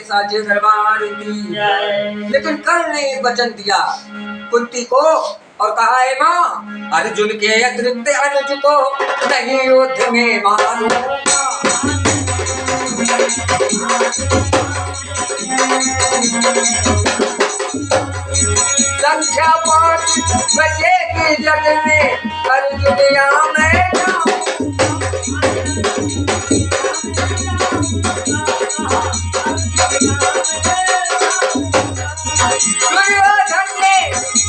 साझे दरबार की। लेकिन कर्ण ने एक वचन दिया कुंती को और कहा है माँ, अर्जुन के अतिरिक्त अनुज को नहीं युद्ध में मारूंगा। संख्या 5 बचेगी जग में, अर्जुन या मैं दुर्योधन ने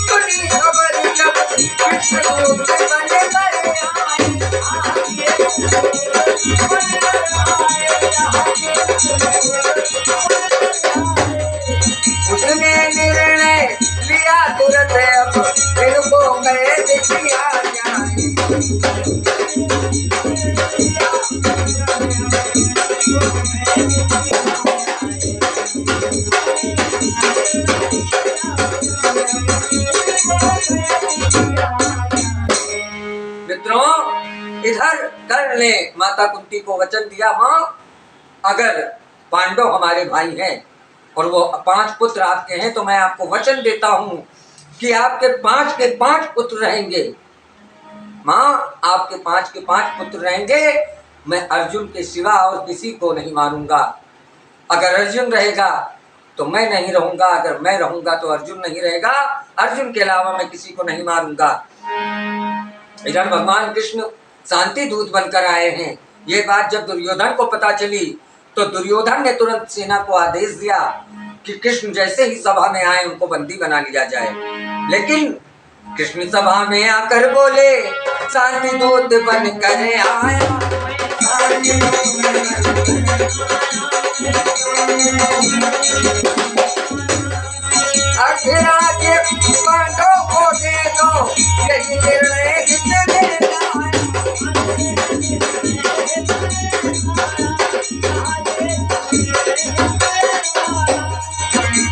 सुनी खबर जब कृष्ण रूप बने बड़े उसने निर्णय लिया तुरंत अब इनको कैद किया जाए। मित्रों, इधर कर्ण ने माता कुंती को वचन दिया, मां अगर पांडव हमारे भाई हैं और वो 5 पुत्र आपके हैं तो मैं आपको वचन देता हूं कि आपके 5 के 5 पुत्र रहेंगे। मां आपके 5 के 5 पुत्र रहेंगे, मैं अर्जुन के सिवा और किसी को नहीं मारूंगा। अगर अर्जुन रहेगा तो मैं नहीं रहूंगा, अगर मैं रहूंगा तो अर्जुन नहीं रहेगा, अर्जुन के अलावा मैं किसी को नहीं मारूंगा। इधर भगवान कृष्ण शांति दूत बनकर आए हैं। ये बात जब दुर्योधन को पता चली तो दुर्योधन ने तुरंत सेना को आदेश दिया कि कृष्ण जैसे ही सभा में आए उनको बंदी बना लिया जाए। लेकिन कृष्ण सभा में आकर बोले, शांति दूत बनकर आया। के पांडवों को दे दो, यही निर्णय जितने देना है।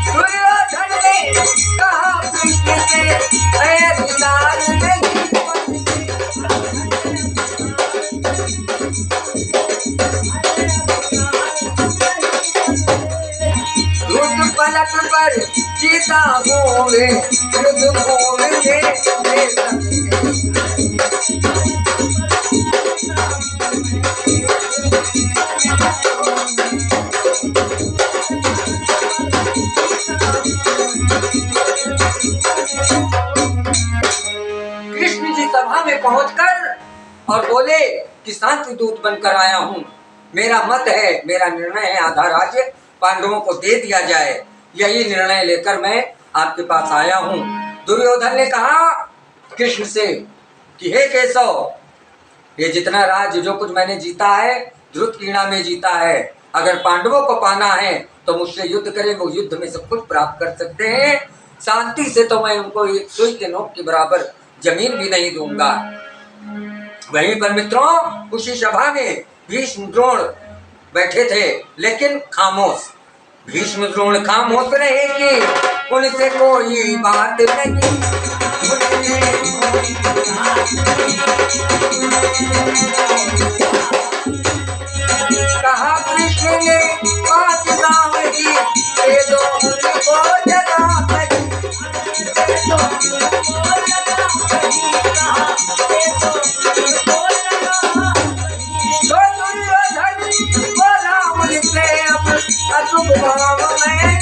दुर्योधन ने कहा कृष्ण से अधिकार नहीं। युद्ध पलक पर जीता होवे, युद्ध होवे कृष्ण जी सभा में पहुंचकर और बोले कि शांति दूत बनकर आया हूं, मेरा मत है, मेरा निर्णय है, आधा राज्य पांडवों को दे दिया जाए, यही निर्णय लेकर मैं आपके पास आया हूं। दुर्योधन ने कहा कृष्ण से कि हे केशव, ये जितना राज्य जो कुछ मैंने जीता है ध्रुतकीर्णा में जीता है, अगर पांडवों को पाना है तो मुझसे युद्ध करें, वो युद्ध में सब कुछ प्राप्त कर सकते हैं। शांति से तो मैं उनको एक सुई के नोक के बराबर जमीन भी नहीं दूंगा। वहीं पर मित्रों उसी सभा में भीष्म द्रोण बैठे थे, लेकिन खामोश। भीष्म द्रोण खामोश रहे कि उनसे कोई बात नहीं। कहा कृष्ण ने 5 गाँव की दे दो उनको जगह बनी। तो दुर्योधन बोला मुझसे अब अशुभ भाव में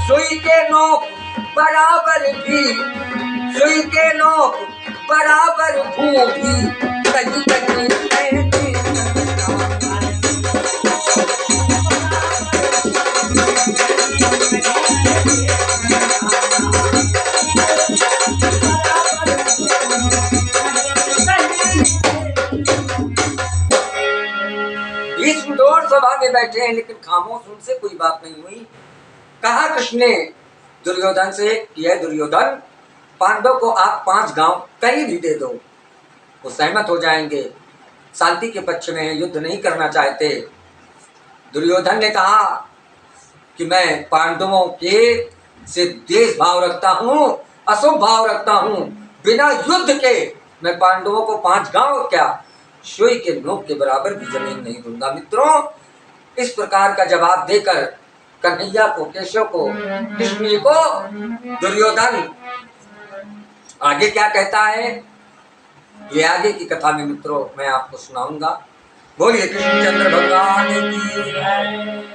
सुई के नोक बराबर भी, सुई के नोक बराबर भू भी, कहीं कहीं भीष्म द्रोण सभा में बैठे हैं, लेकिन खामोश, उनसे कोई बात नहीं हुई। कहा कृष्ण ने दुर्योधन से कि है दुर्योधन, पांडव को आप 5 गांव कहीं भी दे दो, वो सहमत हो जाएंगे, शांति के पक्ष में, युद्ध नहीं करना चाहते। दुर्योधन ने कहा कि मैं पांडवों के से देश भाव रखता हूँ, अशुभ भाव रखता हूँ, बिना युद्ध के मैं पांडवों को 5 गांव क्या सुई के नोक के बराबर भी जमीन नहीं दूंगा। मित्रों, इस प्रकार का जवाब देकर कन्हैया को, केशव को, कृष्ण को दुर्योधन आगे क्या कहता है, ये आगे की कथा में मित्रों मैं आपको सुनाऊंगा। बोलिए कृष्णचंद्र भगवान की।